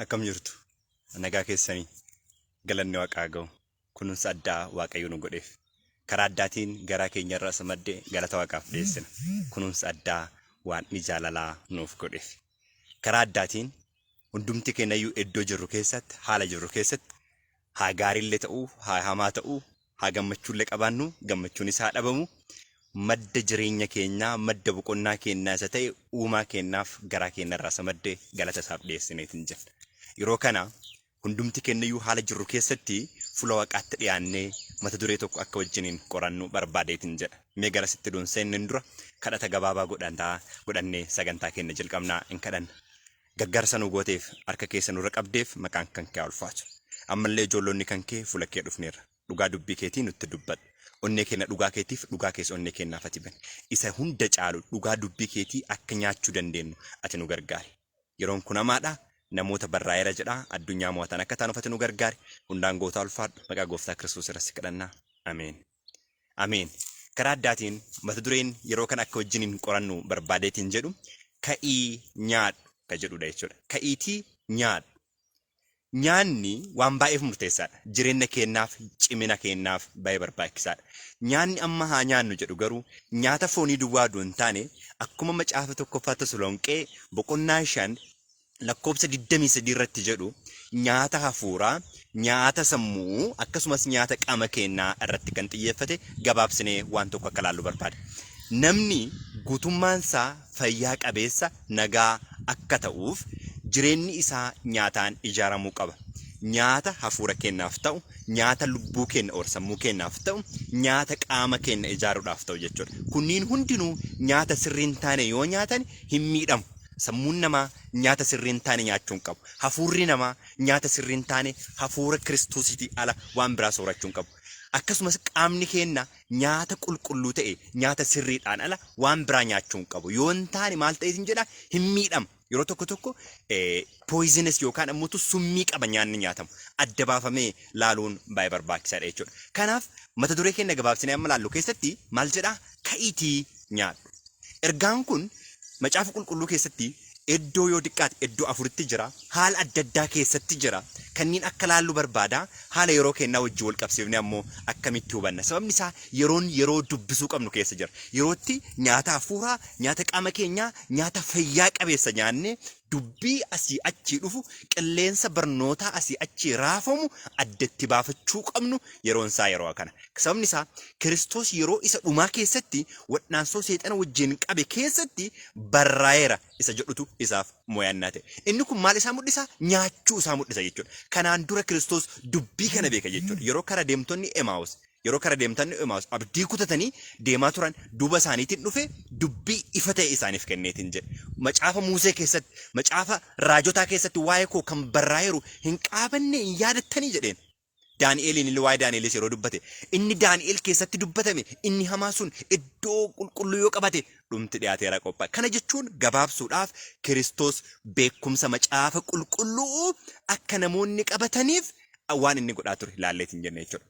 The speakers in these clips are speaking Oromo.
Akkam jirtu nagaa keessanii galanni waaqaa ga'u kunuunsa addaa waaqayyo nu godheef karaa addaatiin garaa keenya irraa samaddee galata waaqaaf dhiyeessina. Kunuunsa addaa waan ni jaalalaa nuuf godheef karaa addaatiin hundumti keenyayyuu iddoo jirru keessatti haala jirru keessatti haa gaariillee ta'uu haa hamaa ta'uu haa gammachuullee qabaannu gammachuun isaa dhabamu madda jireenya keenyaa madda boqonnaa keenyaa isa ta'e uumaa keenyaaf garaa keenya irraa samaddee galata isaaf dhiyeessineetiin jenna. Yeroo kana hundumti keenyayyuu haala jirru keessatti fuula waaqaatti dhiyaannee mata duree tokko akka wajjiniin qorannu barbaadeetiin jedha. Mee gara sitti duunseen dura kadhata gabaabaa godhannee sagantaa keenya jalqabnaa hin kadhanna. Gargaarsa nu gooteef harka keessa nurra qabdeef maqaan kan kee ulfaatu. Ammallee ijoollonni kan kee fuula kee dhufneerra. Dhugaa dubbii keetii nutti dubbadhu. Onnee keenya dhugaa keetiif dhugaa keessa onnee keenyaaf ati bani. Isa hunda caalu dhugaa dubbii keetii akka nyaachuu dandeenyu ati nu gargaari. Yeroon kun hamaadha. Namoota barraa'eera jedha addunyaa mo'atan akka taanu uffatee nu gargaari. Hundaan gootaa ulfaadhu maqaa gooftaa Kiristoos irratti kadhannaa. Ameen. Ameen. Karaa addaatiin mata dureen yeroo kana akka wajjiniin qorannu barbaadeetiin jedhu ka'ii nyaadhu ka jedhudha jechuudha. Ka'iitii nyaadhu. Nyaanni waan baay'eef murteessaadha. Jireenya keenyaaf cimina keenyaaf baay'ee barbaachisaadha. Nyaanni amma haa nyaannu jedhu garuu nyaata foonii duwwaa hin taane akkuma macaafa tokkoffaa Tasalonqee boqonnaa 5 lakkoobsa 23 irratti jedhu nyaata hafuuraa, nyaata sammuu akkasumas nyaata qaama keenyaa irratti kan xiyyeeffate gabaabsinee waan tokko akka laallu barbaada. Namni guutummaan isaa fayyaa qabeessa nagaa akka ta'uuf jireenyi isaa nyaataan ijaaramuu qaba. Nyaata hafuura keenyaaf ta'u, nyaata lubbuu keenya sammuu keenyaaf ta'u, nyaata qaama keenya ijaaruudhaaf ta'u jechuudha. Kunniin hundinuu nyaata sirrii hin taane yoo nyaatan hin miidhamu. Sammuun namaa nyaata sirrii hin taane nyaachuu hin qabu. Hafuurri namaa nyaata sirrii hin taane hafuura Kiristoosiitii ala waan biraa soorachuu hin qabu. Akkasumas qaamni keenya nyaata qulqulluu ta'e nyaata sirriidhaan ala waan biraa nyaachuu hin qabu. Yoo hin taane maal ta'eetiin jedha hin miidhama. Yeroo tokko poisonous yookaan ammoo summii qaba nyaanni nyaatamu. Adda baafamee laaluun baay'ee barbaachisaadha jechuudha. Kanaaf mata duree keenya gabaabsinee amma laallu keessatti maal jedhaa ka'iitii nyaadhu. Ergaan kun macaafa qulqulluu keessatti iddoo yoo diqqaate iddoo 4tti jira. Haala adda addaa keessatti jira. Kanneen akka laallu barbaada. Haala yeroo keenyaa wajjin wal qabsiifne ammoo akkamitti hubanna. Sababni isaa yeroo dubbisuu qabnu keessa jira. Yerootti nyaata hafuuraa, nyaata qaama keenyaa, nyaata fayyaa qabeessa nyaanne dubbii asii achii dhufu qilleensa barnootaa asii achii raafamu addatti baafachuu qabnu yeroon isaa yeroo kana. Sababni isaa Kiristoos yeroo isa dhumaa keessatti wadhaansoo seexana wajjin qabe keessatti barraa'eera isa jedhutu isaaf mo'annaa ta'e. Inni kun maal isaa mul'isa? Nyaachuu isaa mul'isa jechuudha. Kanaan dura Kiristoos dubbii kana beeka jechuudha. Yeroo kara deemtonni Emaawus abdii kutatanii deemaa turan duuba isaaniitiin dhufe dubbii ifa ta'e isaaniif kenneetiin jedhe. Macaafa Musee keessatti, macaafa raajotaa keessatti waa'ee koo kan barraa'eeru hin qaabanne hin yaadattanii jedheen. Daani'eliin illee waa'ee Daani'elis yeroo dubbate inni Daani'el keessatti dubbatame inni hamaa sun iddoo qulqulluu yoo qabate dhumti dhiyaateera qophaa'e. Kana jechuun gabaabsuudhaaf Kiristoos beekumsa macaafa qulqulluu akka namoonni qabataniif waan inni godhaa ture ilaalleetiin jenne jechuudha.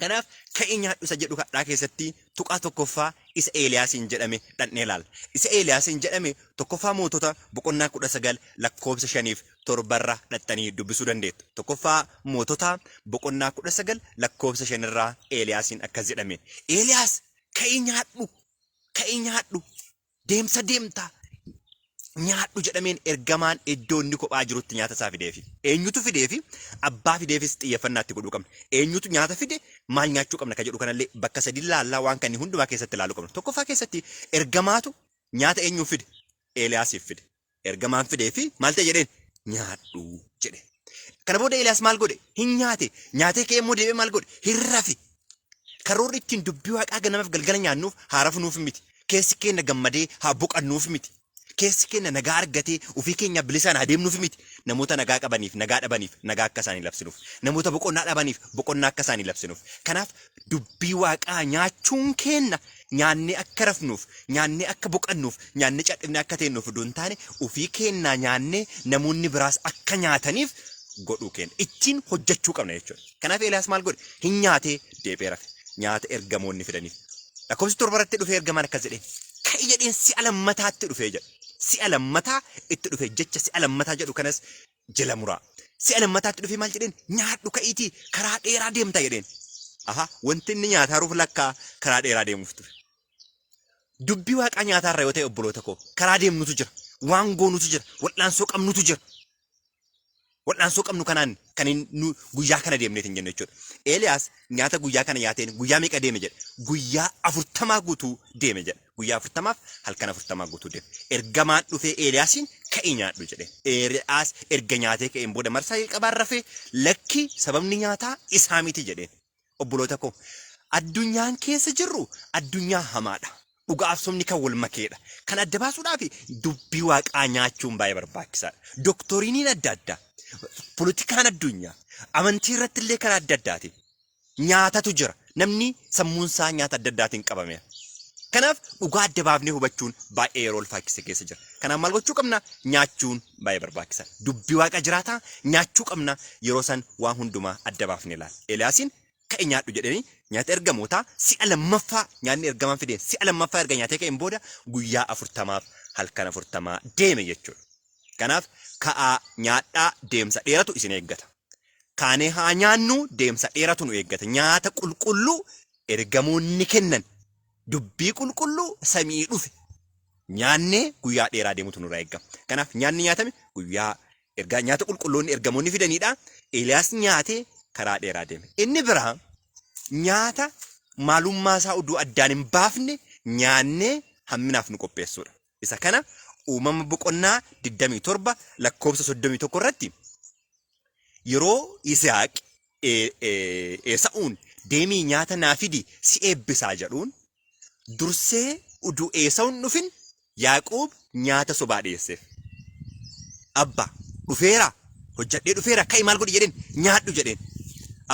Kanaaf ka'ii nyaadhu isa jedhu kadhaa keessatti tuqaa tokkoffaa isa Eeliyaasiin jedhame dhaqnee ilaalla. Isa Eeliyaasiin jedhame tokkoffaa mootota boqonnaa 19 lakkoobsa 5-7 irraa dhaqxanii dubbisuu dandeettu. Tokkoffaa mootota boqonnaa 19 lakkoobsa 5 irraa Eeliyaasiin akkas jedhame. Eeliyaas ka'ii nyaadhu deemsa deemtaa. Nyaadhu jedhameen ergamaan iddoo inni kophaa jirutti nyaata isaa fideefi. Eenyutu fideefi? Abbaa fideefis xiyyeeffannaatti godhuu qabna. Eenyutu nyaata fide? Maal nyaachuu qabna ka jedhu kanallee bakka sadii laallaa waan kanneen hundumaa keessatti ilaaluu qabna. Tokkoffaa keessatti ergamaatu nyaata eenyuuf fide? Eeliyaasiif fide. Ergamaan fideefi maal ta'e jedheen? Nyaadhu jedhe. Kana booda Eeliyaas maal godhe? Hin nyaate. Nyaatee ka'ee immoo deebi'ee maal godhe? Hin rafe. Karoorri ittiin dubbii waaqaa ganamaaf galgala nyaannuuf haa rafnuuf miti. Keessi keenya gammadee haa boqannuuf miti. Keessi keenya nagaa argatee ofii keenya bilisaan adeemnuuf miti. Namoota nagaa qabaniif nagaa dhabaniif nagaa akka isaanii labsinuuf. Namoota boqonnaa dhabaniif boqonnaa akka isaanii labsinuuf. Kanaaf dubbii waaqaa nyaachuun keenya nyaannee akka rafnuuf, nyaannee akka boqannuuf, nyaannee cadhifnee akka teennuuf osoo hin taane ofii keenya nyaannee namoonni biraas akka nyaataniif godhuu keenya. Ittiin hojjechuu qabna jechuudha. Kanaaf Eeliyaas maal godhe? Hin nyaatee deebi'ee rafe. Nyaata ergamoonni fidaniif. Lakkoofsi 7 irratti dhufee ergamaan akkas jedheen. Ka'ii jedheen si'a lammataatti dhufee jedha. si'a lammataa itti dhufe jecha si'a lammataa jedhu kanas jala muraa. Si'a lammataatti dhufe maal jedheen nyaadhu ka'iitii karaa dheeraa deemta jedheen. Aha wanti inni nyaataa ruuf lakkaa karaa dheeraa deemuuf ture. Dubbii waaqaa nyaataarra yoo ta'e obboloota koo karaa deemnutu jira. Waan goonutu jira. Wal'aansoo qabnutu jira. Wal'aansoo qabnu kanaan kan guyyaa kana deemneet hin jenne jechuudha. Eeliyaas nyaata guyyaa kana nyaateen guyyaa meeqa deeme jedha. Guyyaa 40 guutuu deeme jedha. Guyyaa 40 halkan 40 guutuu deeme. Ergamaan dhufee Eeliyaasiin ka'ii nyaadhu jedhe. Eeliyaas erga nyaatee ka'een booda marsaa qabaan rafee lakki sababni nyaataa isaa miti jedheen. Obboloota koo addunyaan keessa jirru addunyaa hamaadha. Dhugaaf somni kan wal makeedha. Kan adda baasuudhaaf dubbii waaqaa nyaachuun baay'ee barbaachisaadha. Doktoriiniin adda addaa. Politikaan addunyaa amantii irratti illee karaa adda addaati. Nyaatatu jira. Namni sammuun isaa nyaata adda addaatiin qabame. Kanaaf dhugaa adda baafnee hubachuun baay'ee yeroo ulfaachise keessa jira. Kanaaf maal gochuu qabna? Nyaachuun baay'ee barbaachisaadha. Dubbii waaqa jiraataa nyaachuu qabna. Yeroo san waan hundumaa adda baafnee ilaala. Eeliyaasiin ka'e nyaadhu jedhanii nyaata ergamootaa si'a lammaffaa nyaanni ergamaan fideen si'a lammaffaa erga nyaatee ka'een booda guyyaa 40 halkan 40 deeme jechuudha. Kanaaf ka'aa nyaadhaa deemsa dheeratu isin eeggata. Kaanee haa nyaannu deemsa dheeratu nu eeggata. Nyaata qulqulluu ergamoonni kennan dubbii qulqulluu samii dhufe nyaannee guyyaa dheeraa deemutu nurraa eeggama. Kanaaf nyaanni nyaatame guyyaa nyaata qulqulloonni ergamoonni fidaniidha. Eeliyaas nyaatee karaa dheeraa deeme. Inni biraa nyaata maalummaa isaa oduu addaan hin baafne nyaannee hamminaaf nu qopheessuudha. Isa kana uumama boqonnaa 27 lakkoofsa 31 irratti yeroo Yisihaaq Esaa'uun deemii nyaata naa fidi si eebbisaa jedhuun dursee oduu Esaa'uun dhufin Yaaqoob nyaata sobaa dhiyeesseef. Abbaa dhufeera hojjadhee dhufeera ka'i maal godhi jedheen nyaadhu jedheen.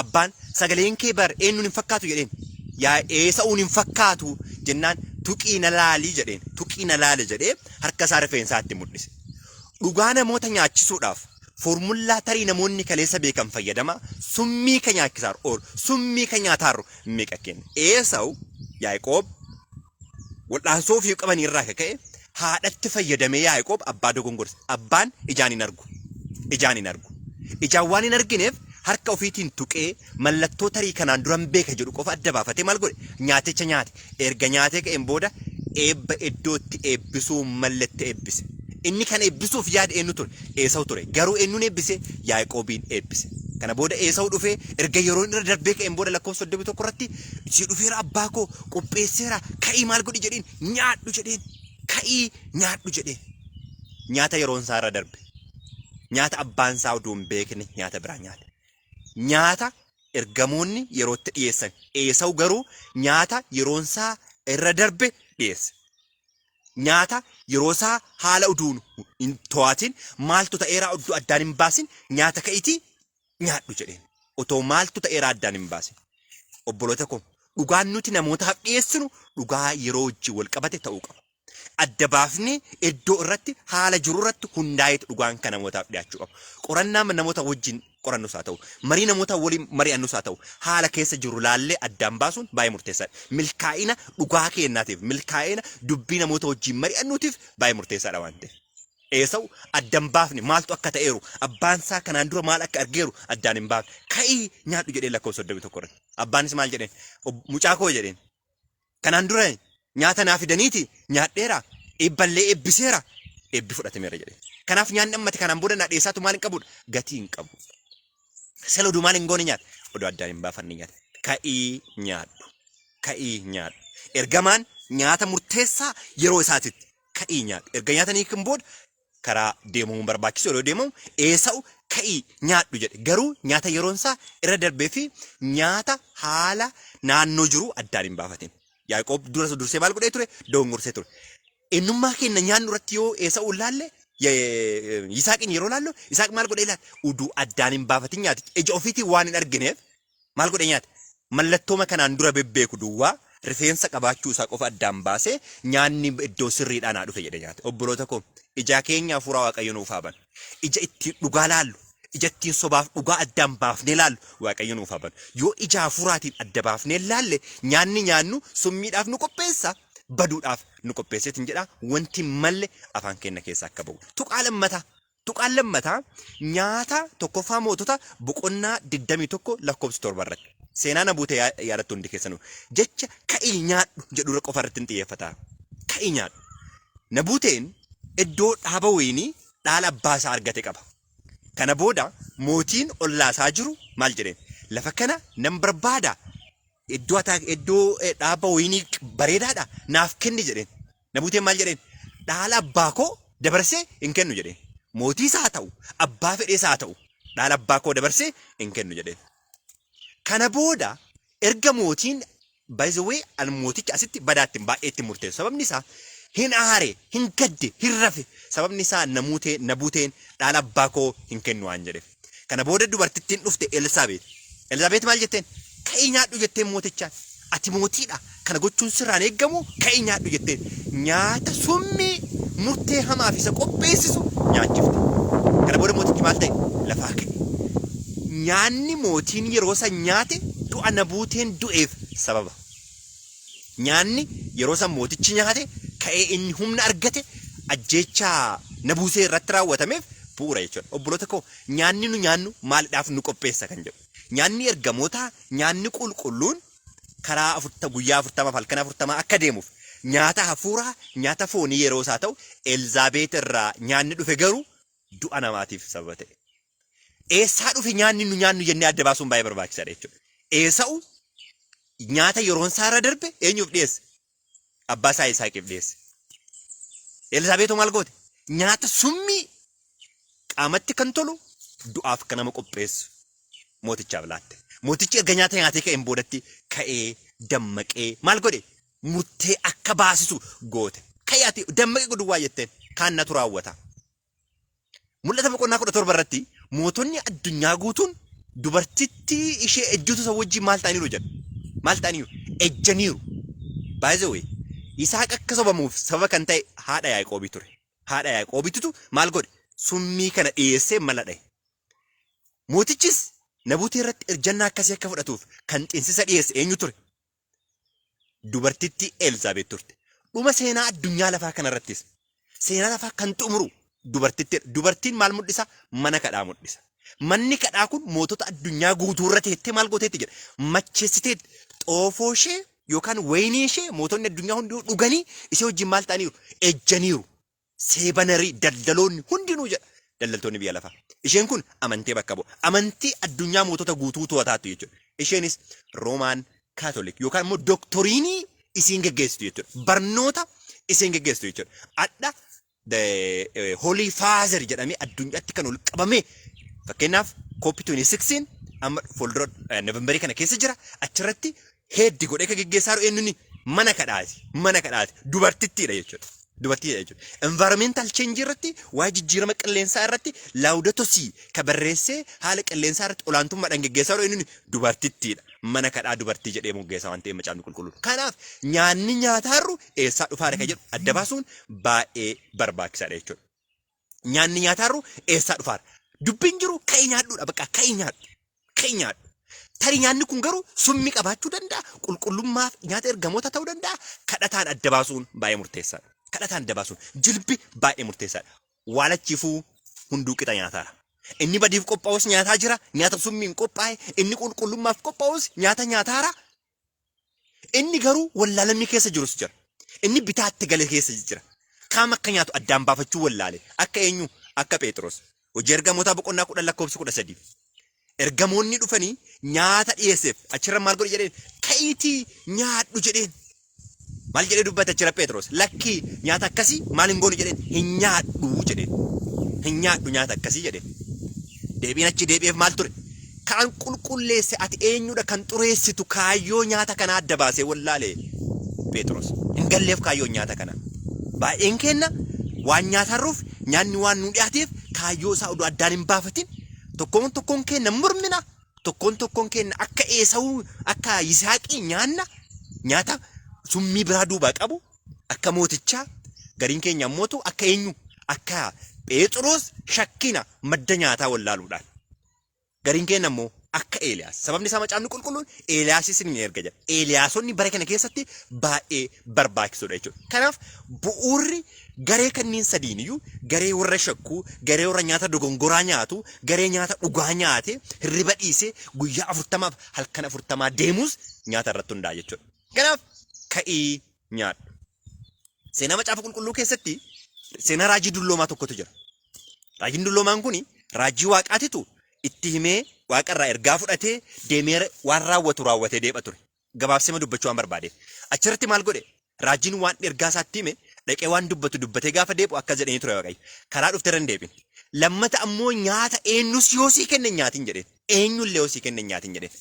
Abbaan sagaleen kee bar eenyuun hin fakkaatu jedheen. Yaa Esaa'uun hin fakkaatu jennaan tuqii na laali jedheen. Tuqii na laali jedhee harka isaa rifeensaatti mul'ise. Dhugaa namoota nyaachisuudhaaf formullaa tarii namoonni kaleessa beekan fayyadama summii ka nyaachisaarru oolu summii ka nyaataarru meeqa kenna. Esaa'u Yaaqoob wal'aansoo ofii qaban irraa ka'e haadhatti fayyadamee Yaaqoob abbaa dogongorse. Abbaan ijaan hin argu. Ijaan hin argu. Ijaan waan hin argineef harka ofiitiin tuqee mallattoo tarii kanaan duran beeka jedhu qofa adda baafatee maal godhe nyaaticha nyaate. Erga nyaatee ka'een booda eebba iddootti eebbisuu mallattee eebbise. Inni kan eebbisuuf yaada eenyu ture? Esaa'u ture. Garuu eenyuun eebbise? Yaaqoobiin eebbise. Kana booda Esaa'u dhufee erga yeroo irra darbee ka'een booda lakkoofsa 31 irratti si dhufeera abbaa koo qopheesseera ka'ii maal godhi jedheen nyaadhu jedheen ka'ii nyaadhu jedheen. Nyaata yeroon isaa irra darbe. Nyaata abbaan isaa oduu hin beekne nyaata biraa nyaate. Nyaata ergamoonni yerootti dhiyeessan. Esaa'u garuu nyaata yeroon isaa irra darbe dhiyeesse. Nyaata yeroo isaa haala oduun hin to'atin maaltu ta'eeraa oduu addaan hin baasin nyaata ka'iitii nyaadhu jedheen. Otoo maaltu ta'eeraa addaan hin baasin. Obboloota koo dhugaan nuti namootaaf dhiyeessinu dhugaa yeroo wajjin wal qabate ta'uu qaba. Adda baafnee iddoo irratti haala jiru irratti hundaa'eetu dhugaan kan namootaaf dhiyaachuu qaba. Qorannaan namoota wajjin qorannus haa ta'u, marii namoota waliin mari'annus haa ta'u, haala keessa jiru laallee addaan baasuun baay'ee murteessaadha. Milkaa'ina dhugaa kennaatiif, milkaa'ina dubbii namoota wajjin mari'annuutiif baay'ee murteessaadha waan ta'eef. Esaa'u addaan baafne maaltu akka ta'eeru, abbaan isaa kanaan dura maal akka argeeru addaan hin baafne. Ka'ii nyaadhu jedhee lakkoofsa 31 irratti. Abbaanis maal jedheen? Mucaa koo jedheen. Kanaan dura nyaata naa fidaniiti nyaadheera, eebballee eebbiseera, eebbi fudhatameera jedheen. Kanaaf nyaanni ammati kanaan booda naa dhiyeessaatu maal hin qabudha? Gatii hin qabu. Sela oduu maal hin goone nyaata? Oduu addaan hin baafanne nyaata. Ka'ii nyaadhu. Ka'ii nyaadhu. Ergamaan nyaata murteessaa yeroo isaatitti ka'ii nyaadhu. Erga nyaatanii kan booda karaa deemuun barbaachisu yeroo deemamu Esaa'u ka'ii nyaadhu jedhe. Garuu nyaata yeroon isaa irra darbee fi nyaata haala naannoo jiru addaan hin baafatin. Yaaqoob dursee maal godhee ture? Dogongorsee ture. Eenyummaa keenya nyaannu irratti yoo Esaa'u laalle Yisaaqiin yeroo laallu Yisaaq maal godhee laata? Oduu addaan hin baafatin nyaate. Ija ofiitiin waan hin argineef maal godhee nyaate? Mallattooma kanaan dura bebbeeku duwwaa rifeensa qabaachuu isaa qofa addaan baasee nyaanni iddoo sirriidhaan haa dhufe jedhe nyaate. Obboloota koo ija keenya hafuura Waaqayyo nuuf haa banu. Ija ittiin dhugaa laallu, ija ittiin sobaaf dhugaa addaan baafnee laallu Waaqayyo nuuf haa banu. Yoo ija hafuuraatiin adda baafnee laalle nyaanni nyaannu summiidhaaf nu qopheessa. baduudhaaf nu qopheesseetiin jedha wanti malle afaan keenya keessaa akka ba'u. Tuqaan lammataa nyaata tokkoffaa mootota boqonnaa 21 lakkoofsa 7 irratti. Seenaa Nabuutee yaadattu hundi keessanuu jecha ka'ii nyaadhu jedhu qofa irratti hin xiyyeeffata. Ka'ii nyaadhu. Nabuuteen iddoo dhaaba wayinii dhaala abbaasaa argate qaba. Kana booda mootiin ollaasaa jiru maal jedheen? Lafa kana nan barbaada. Iddoo dhaaba wayinii bareedaadha naaf kenni jedheen. Nabuuteen maal jedheen? Dhaala abbaa koo dabarsee hin kennu jedheen. Mootiis haa ta'u, abbaa fedhees haa ta'u, dhaala abbaa koo dabarsee hin kennu jedheen. Kana booda erga mootiin baay'ee al mooticha asitti badaatti baay'ee itti murteessu. Sababni isaa hin aare, hin gadde, hin rafe. Sababni isaa Nabuuteen dhaala abbaa koo hin kennu waan jedheef. Kana booda dubartittiin dhufte Elsaabeet. Elsaabeet maal jetteen? Ka'ii nyaadhu jetteen mootichaan. Ati mootiidha. Kana gochuun sirraan eeggamu ka'ii nyaadhu jetteen. Nyaata summii murtee hamaa fi isa qopheessisu nyaachifte. Kana booda mootichi maal ta'e? Lafaa ka'e. Nyaanni mootiin yeroo san nyaate du'a Nabuuteen du'eef sababa. Nyaanni yeroo san mootichi nyaate ka'ee inni humna argate ajjeechaa Nabuusee irratti raawwatameef bu'uura jechuudha. Obboloota koo nyaanni nu nyaannu maaliidhaaf nu qopheessa kan jedhu. Nyaanni ergamoota nyaanni qulqulluun karaa guyyaa 40 halkan 40 akka deemuuf nyaata hafuuraa nyaata foonii yeroo isaa ta'u Elzaabeet irraa nyaanni dhufe garuu du'a namaatiif sababa ta'e. Eessaa dhufe nyaanni nu nyaannu jennee adda baasuun baay'ee barbaachisaadha jechuudha. Eesa'u nyaata yeroon isaa irra darbe eenyuuf dhiyeesse? Abbaa isaa Yisaaqiif dhiyeesse. Elzaabeet maal goote? Nyaata summii qaamatti kan tolu du'aaf kan nama qopheessu mootichaaf laatte. Mootichi erga nyaata nyaatee ka'een boodatti ka'ee dammaqee maal godhe? Murtee akka baasisu goote. Ka'ee ati dammaqee godhu waa jetteen kaannatu raawwata. Mul'ata boqonnaa 17 irratti mootonni addunyaa guutuun dubartittii ishee ejjuutu isa wajjin maal ta'aniiru jedhu. Maal ta'aniiru? Ejjaniiru. Baay'ee Yisaaq akka sobamuuf sababa kan ta'e haadha Yaaqoobii ture. Haadha Yaaqoobiitu maal godhe? Summii kana dhiyeessee mala dha'e. Mootichis Nabuutee irratti erjannaa akkasii akka fudhatuuf kan xinsisa dhiyeesse eenyu ture? Dubartittii Elzaabeet turte. Dhuma seenaa addunyaa lafaa kanarrattis seenaa lafaa kan xumuru dubartiin maal mul'isa? Mana kadhaa mul'isa. Manni kadhaa kun mootota addunyaa guutuu irra teettee maal gooteetti jedha? Macheessitee xoofoo ishee yookaan wayinii ishee mootonni addunyaa hundinuu dhuganii ishee wajjin maal ta'aniiru? Ejjaniiru. Seebanarii daldaloonni hundinuu jedha. Daldaltoonni biyya lafaa. Isheen kun amantii bakka bu'a. Amantii addunyaa mootota guutuu to'ataatu jechuudha. Isheenis Roomaan Kaatolik yookaan immoo dooktoriinii isiin geggeessitu jechuudha. Barnoota isiin geggeessitu jechuudha. Adda Holy Father jedhamee addunyaatti kan ol qabamee fakkeenyaaf COP26 amma fuuldura Noovembarii kana keessa jira. Achirratti heeddi godhee kan geggeessaa jiru eenyuuni? Mana kadhaati. Mana kadhaati. Dubartittiidha jechuudha. Dubartittiidha jechuudha. Environmental change irratti waa jijjiirama qilleensaa irratti Laudato Si ka barreessee haala qilleensaa irratti olaantummaadhaan geggeessaa jiru eenyuuni? Dubartittiidha. Mana kadhaa dubartii jedhee moggeessaa waan ta'eef macaafni qulqulluun. Kanaaf nyaanni nyaataarru eessaa dhufaadha kan jedhu adda baasuun baay'ee barbaachisaadha jechuudha. Nyaanni nyaataarru eessaa dhufaadha? Dubbiin jiru ka'ii nyaadhuudha bakka ka'ii nyaadhu. Ka'ii nyaadhu. Tarii nyaanni kun garuu summii qabaachuu danda'a. Qulqullummaaf nyaata ergamoota ta'uu danda'a. Kadhataan adda baasuun baay'ee murteessaadha. Kadhataan adda baasuun jilbi baay'ee murteessaadha. Waalachiifuu hunduu qixa nyaataara. Inni badiif qophaa'us nyaataa jira. Nyaata summiin qophaa'e. Inni qulqullummaaf qophaa'us nyaata nyaataara. Inni garuu wallaalamni keessa jirus jira. Inni bitaatti gale keessa jira. Kaam akka nyaatu addaan baafachuu wallaale. Akka eenyu? Akka Phexros. Hojii ergamootaa boqonnaa 10 lakkoofsa 13. Ergamoonni dhufanii nyaata dhiyeesseef achirra maal godhe jedheen? Ka'iitii nyaadhu jedheen. Maal jedhee dubbata achirra Phexros? Lakkii nyaata akkasii maal hin goonu jedheen? Hin nyaadhu jedheen. Hin nyaadhu nyaata akkasii jedheen. Deebiin achi deebi'eef maal ture? Kan qulqulleesse ati eenyudha kan xureessitu kaayyoo nyaata kana adda baasee wallaale Phexros. Hin galleef kaayyoo nyaata kana. Baay'een kenna waan nyaatarruuf nyaanni waan nu dhiyaateef kaayyoo isaa oduu addaan hin baafatin. Tokkoon kenna murmina. Tokkoon kenna akka Esawu akka Yisaaqii nyaata summii biraa duubaa qabu akka mootichaa gariin keenya ammootu akka eenyu akka Phexros shakkina madda nyaataa wallaaluudhaan. Gariin keenya ammoo akka Eeliyaas. Sababni isaa macaafni qulqulluun Eeliyaasis ni erga jedha. Eeliyaasonni bara kana keessatti baay'ee barbaachisoodha jechuudha. Kanaaf bu'uurri garee kanneen sadiin iyyuu garee warra shakkuu, garee warra nyaata dogongoraa nyaatu, garee nyaata dhugaa nyaate, hirriba dhiisee guyyaa 40 halkan 40 deemus nyaata irratti hundaa'a jechuudha. Kanaaf ka'ii nyaadhu. Seenaa macaafa qulqulluu keessatti seenaa raajii dulloomaa tokkotu jira. Raajiin dulloomaan kuni raajii waaqaatitu itti himee waaqarraa ergaa fudhatee deemee waan raawwatee deebi'a ture. Gabaabsee dubbachuu waan barbaadeef. Achirratti maal godhe? Raajiin waan ergaa isaatti hime dhaqee waan dubbatee gaafa deebi'u akka jedhanii ture Waaqayyo. Karaa dhufte irra hin deebine. Lammata ammoo nyaata eenyus yoo sii kenne nyaatin jedheen. Eenyullee yoo sii kenne nyaatin jedheen.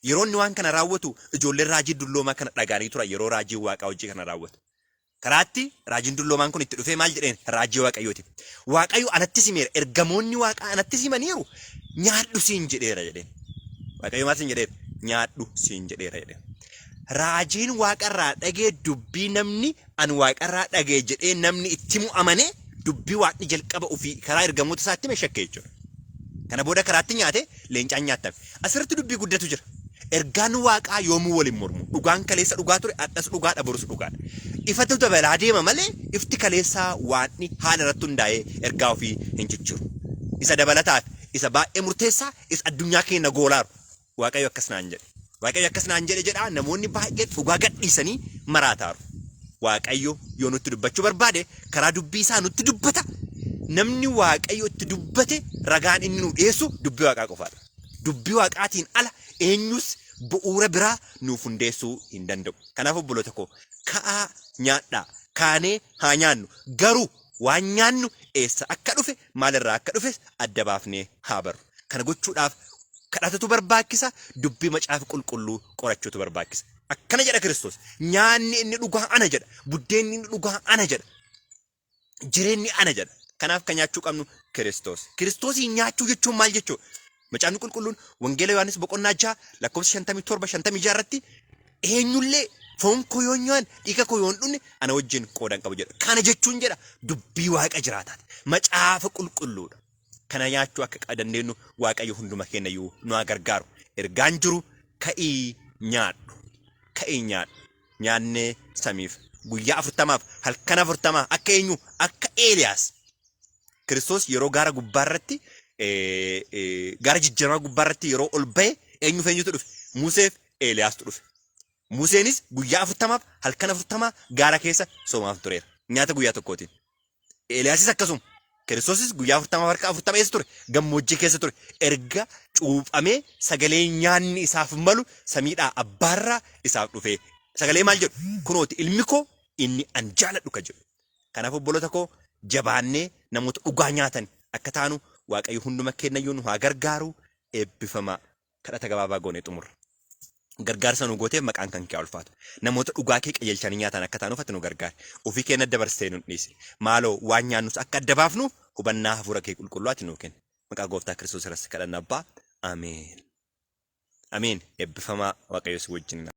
Yeroo inni waan kana raawwatu ijoolleen raajii dulloomaa kana dhagaanii tura yeroo raajiin waaqaa hojii kana raawwatu. Karaatti raajiin dulloomaan kun itti dhufee maal jedheen? Raajii Waaqayyooti. Waaqayyo anatti simeera. Ergamoonni waaqaa anatti simaniiru. Nyaadhu siin jedheera jedheen. Waaqayyo maal siin jedheera? Nyaadhu siin jedheera jedheen. Raajiin waaqarraa dhagee dubbii namni an waaqarraa dhagee jedhee namni itti mu'amane dubbii waaqni jalqaba ofii karaa ergamoota isaatti shakke jechuudha. Kana booda karaatti nyaate leencaan nyaatame. Asirratti dubbii guddatu jira. Ergaan waaqaa yoomuu waliin mormu. Dhugaan kaleessa dhugaa ture, addas dhugaadha, borus dhugaadha. Ifatu dabalaa deema malee ifti kaleessaa waanni haala irratti hundaa'ee ergaa ofii hin jijjiiru. Isa dabalataaf isa baay'ee murteessaa isa addunyaa keenya goolaaru. Waaqayyo akkas naan jedhe. Waaqayyo akkas naan jedhe jedhaa namoonni baay'een dhugaa gadhiisanii maraataaru. Waaqayyo yoo nutti dubbachuu barbaade karaa dubbii isaa nutti dubbata. Namni Waaqayyo itti dubbate ragaan inni nu dhiyeessu dubbii waaqaa qofaadha. Dubbii waaqaatiin ala eenyus bu'uura biraa nuuf hundeessuu hin danda'u. Kanaaf obboloota koo ka'aa nyaadhaa kaanee haa nyaannu garuu waan nyaannu eessa akka dhufe maalirraa akka dhufes adda baafnee haa barru. Kana gochuudhaaf kadhatatu barbaachisa, dubbii macaafa qulqulluu qorachuutu barbaachisa. Akkana jedha Kiristoos. Nyaanni inni dhugaa ana jedha. Buddeenni inni dhugaa ana jedha. Jireenyi ana jedha. Kanaaf kan nyaachuu qabnu Kiristoos. Kiristoosii nyaachuu jechuun maal jechuudha? Macaafni qulqulluun Wangeela Yohaannis boqonnaa 6 lakkoofsa 57-56 irratti eenyullee foon koo yoo nyaanne dhiiga koo yoo hin dhunne ana wajjin qoodan qabu jedha. Kana jechuun jedha dubbii waaqa jiraataati. Macaafa qulqulluudha. Kana nyaachuu akka dandeenyu Waaqayyo hunduma keenyayyuu nu haa gargaaru. Ergaan jiru ka'ii nyaadhu. Ka'ii nyaadhu. Nyaannee samiif guyyaa 40 halkan 40 akka eenyu akka Eeliyaas. Kiristoos yeroo gaara gubbaarratti gaara jijjiiramaa gubbaarratti yeroo ol ba'e eenyutu dhufe? Museef Eeliyaastu dhufe. Museenis guyyaa 40 halkan 40 gaara keessa soomaaf tureera. Nyaata guyyaa tokkootiin. Eeliyaasis akkasuma. Kiristoosis guyyaa 40 harka 40 eessa ture? Gammoojjii keessa ture. Erga cuuphamee sagalee nyaanni isaaf malu samiidhaa abbaarraa isaaf dhufe. Sagalee maal jedhu? Kunooti ilmi koo inni an jaaladhu ka jedhu. Kanaaf obboloota koo jabaannee namoota dhugaa nyaatan akka taanu Waaqayyo hunduma keenyayyuu nu haa gargaaru. Eebbifamaa. Kadhata gabaabaa goonee xumurra. Gargaarsa nu gooteef maqaan kan kee ulfaatu. Namoota dhugaa kee qajeelchanii nyaatan akka taanuuf ati nu gargaari. Ofii keenya dabarsitee nu dhiisi. Maaloo waan nyaannus akka adda baafnu hubannaa hafuura kee qulqulluu ati nuu kenni. Maqaa gooftaa Kiristoos irratti kadhanna abbaa. Ameen. Ameen. Eebbifamaa Waaqayyo si wajjin.